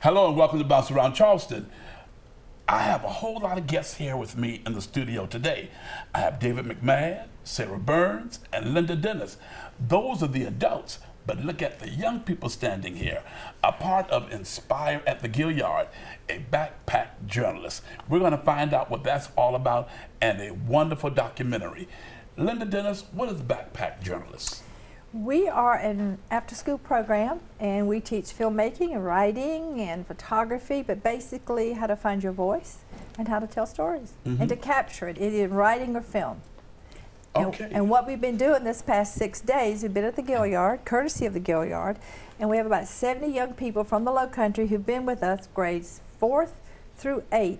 Hello and welcome to Bounce Around Charleston. I have a whole lot of guests here with me in the studio today. I have David McMahon, Sarah Burns, and Linda Dennis. Those are the adults, but look at the young people standing here. A part of Inspire at the Gilliard, a backpack journalist. We're going to find out what that's all about and a wonderful documentary. Linda Dennis, what is a backpack journalist? We are an after-school program, and we teach filmmaking and writing and photography, but basically how to find your voice and how to tell stories and to capture it, either in writing or film. Okay. And what we've been doing this past 6 days, we've been at the Gilliard, courtesy of the Gilliard, and we have about 70 young people from the Low Country who've been with us grades 4th through 8th.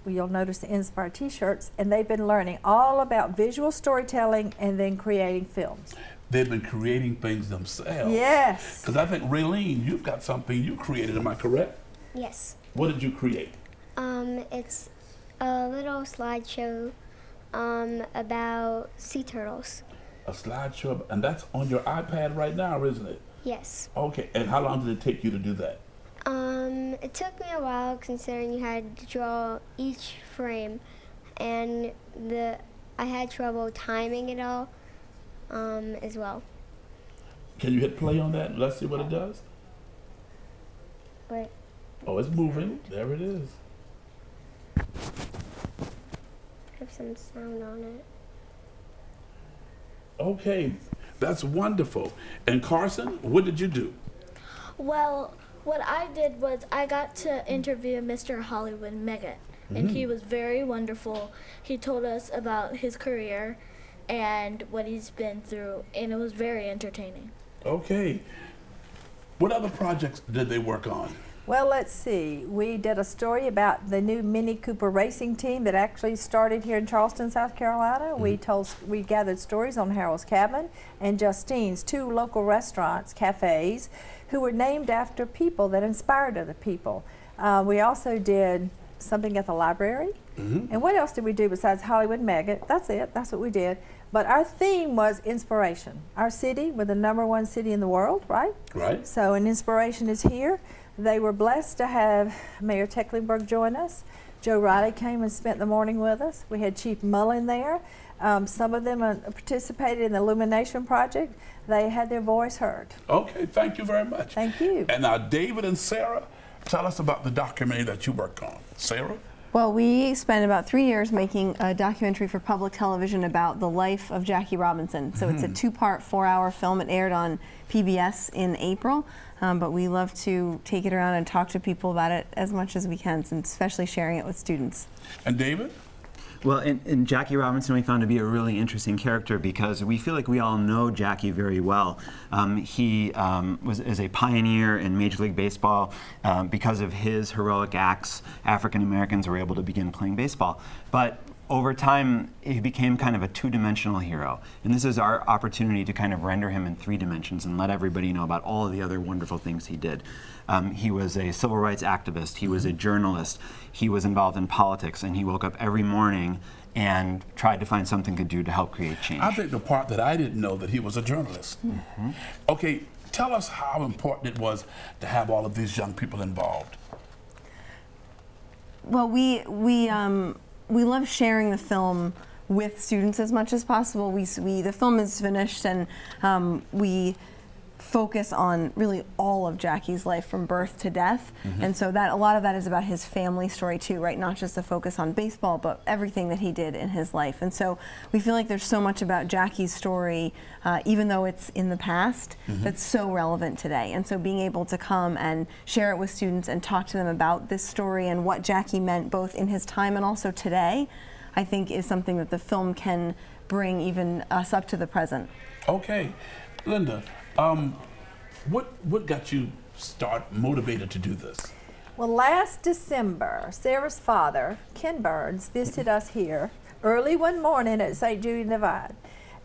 You'll notice the Inspire t-shirts, and they've been learning all about visual storytelling and then creating films. They've been creating things themselves. Yes. Because I think, Raylene, you've got something you created, am I correct? Yes. What did you create? It's a little slideshow about sea turtles. A slideshow, and that's on your iPad right now, isn't it? Yes. Okay, and how long did it take you to do that? It took me a while considering you had to draw each frame, and I had trouble timing it all as well. Can you hit play on that? Let's see what it does. Wait. Oh, it's moving. There it is. Have some sound on it. Okay, that's wonderful. And Carson, what did you do? Well, what I did was I got to interview Mr. Hollywood Megget, and he was very wonderful. He told us about his career and what he's been through, and it was very entertaining. Okay. What other projects did they work on? Well, let's see. We did a story about the new Mini Cooper racing team that actually started here in Charleston, South Carolina. We gathered stories on Harold's Cabin and Justine's, 2 local restaurants, cafes, who were named after people that inspired other people. We also did something at the library. And what else did we do besides Hollywood Megget? That's it. That's what we did. But our theme was inspiration. Our city, we're the #1 city in the world, right? Right. So an inspiration is here. They were blessed to have Mayor Tecklenburg join us. Joe Riley came and spent the morning with us. We had Chief Mullen there. Some of them participated in the Illumination Project. They had their voice heard. Okay, thank you very much. Thank you. And now David and Sarah, tell us about the documentary that you worked on. Sarah? Well, we spent about 3 years making a documentary for public television about the life of Jackie Robinson. So it's a 2-part, 4-hour film. It aired on PBS in April, but we love to take it around and talk to people about it as much as we can, and especially sharing it with students. And David? Well, in Jackie Robinson, we found to be a really interesting character because we feel like we all know Jackie very well. He is a pioneer in Major League Baseball. Because of his heroic acts, African Americans were able to begin playing baseball. But over time, he became kind of a 2-dimensional hero. And this is our opportunity to kind of render him in 3 dimensions and let everybody know about all of the other wonderful things he did. He was a civil rights activist, he was a journalist, he was involved in politics, and he woke up every morning and tried to find something to do to help create change. I think the part that I didn't know that he was a journalist. Okay, tell us how important it was to have all of these young people involved. Well, we love sharing the film with students as much as possible. The film is finished, and we focus on really all of Jackie's life from birth to death. And so a lot of that is about his family story too, right? Not just the focus on baseball, but everything that he did in his life. And so we feel like there's so much about Jackie's story, even though it's in the past, that's so relevant today. And so being able to come and share it with students and talk to them about this story and what Jackie meant both in his time and also today, I think is something that the film can bring even us up to the present. Okay, Linda, what got you motivated to do this? Well, last December, Sarah's father, Ken Burns, visited us here early one morning at St. Jude Divine.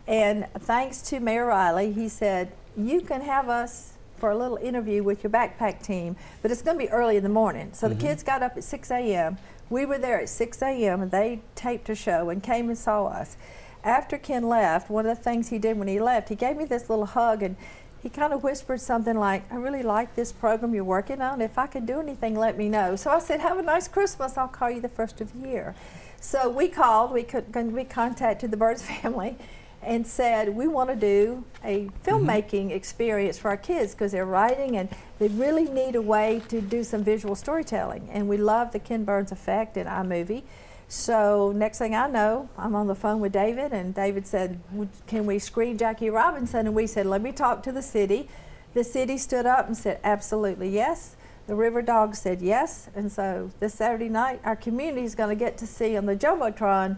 And thanks to Mayor Riley, he said, you can have us for a little interview with your backpack team, but it's going to be early in the morning. So the kids got up at 6 a.m. We were there at 6 a.m. and they taped a show and came and saw us. After Ken left, one of the things he did when he left, he gave me this little hug and he kind of whispered something like, I really like this program you're working on. If I could do anything, let me know. So I said, have a nice Christmas. I'll call you the first of the year. So we called, we contacted the Birds family and said, we want to do a filmmaking experience for our kids because they're writing and they really need a way to do some visual storytelling. And we love the Ken Burns effect in iMovie. So next thing I know, I'm on the phone with David, and David said, can we screen Jackie Robinson? And we said, let me talk to the city. The city stood up and said, absolutely yes. The River Dogs said yes. And so this Saturday night, our community is going to get to see on the Jumbotron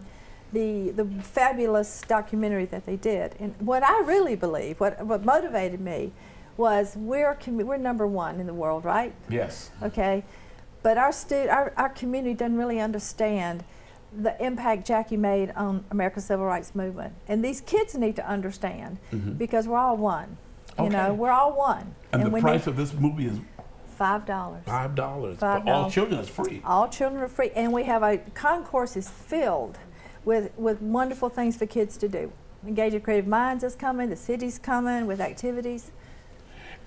the fabulous documentary that they did. And what I really believe, what motivated me, was we're #1 in the world, right? Yes. Okay. But our community doesn't really understand the impact Jackie made on America's civil rights movement. And these kids need to understand because we're all one. You know, we're all one. And the price of this movie is $5. $5. For all children, it's free. All children are free. And we have a concourse is filled with wonderful things for kids to do. Engage Your Creative Minds is coming, the city's coming with activities.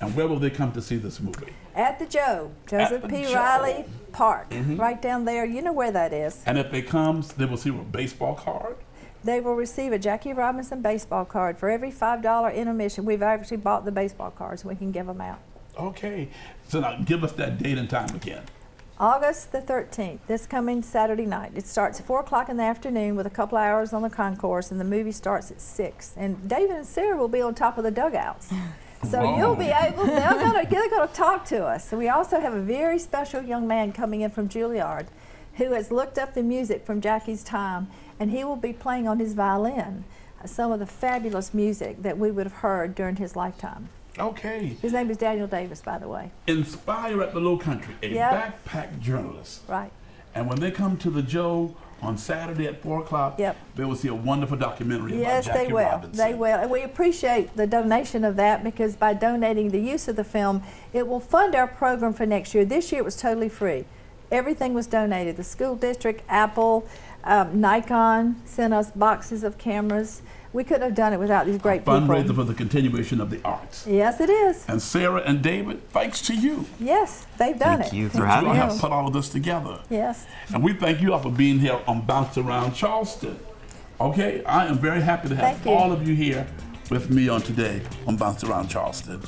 And where will they come to see this movie? At the Joseph P. Riley Park, right down there. You know where that is. And if they come, they will see a baseball card? They will receive a Jackie Robinson baseball card for every $5 intermission. We've actually bought the baseball cards. We can give them out. Okay. So now give us that date and time again. August the 13th, this coming Saturday night. It starts at 4 o'clock in the afternoon with a couple hours on the concourse, and the movie starts at 6. And David and Sarah will be on top of the dugouts. So you'll be able, they're going to talk to us. So we also have a very special young man coming in from Juilliard who has looked up the music from Jackie's time, and he will be playing on his violin some of the fabulous music that we would have heard during his lifetime. Okay. His name is Daniel Davis, by the way. Inspire at the Low Country, a backpack journalist. Right. And when they come to the Joe on Saturday at 4 o'clock, they will see a wonderful documentary about Jackie Robinson. They will. And we appreciate the donation of that because by donating the use of the film, it will fund our program for next year. This year it was totally free. Everything was donated. The school district, Apple, Nikon sent us boxes of cameras. We couldn't have done it without these great people. Fundraiser for the continuation of the arts. Yes, it is. And Sarah and David, thanks to you. Yes, they've done it. Thank you for having us. You have put all of this together. Yes. And we thank you all for being here on Bounce Around Charleston. Okay, I am very happy to have all of you here with me on today on Bounce Around Charleston.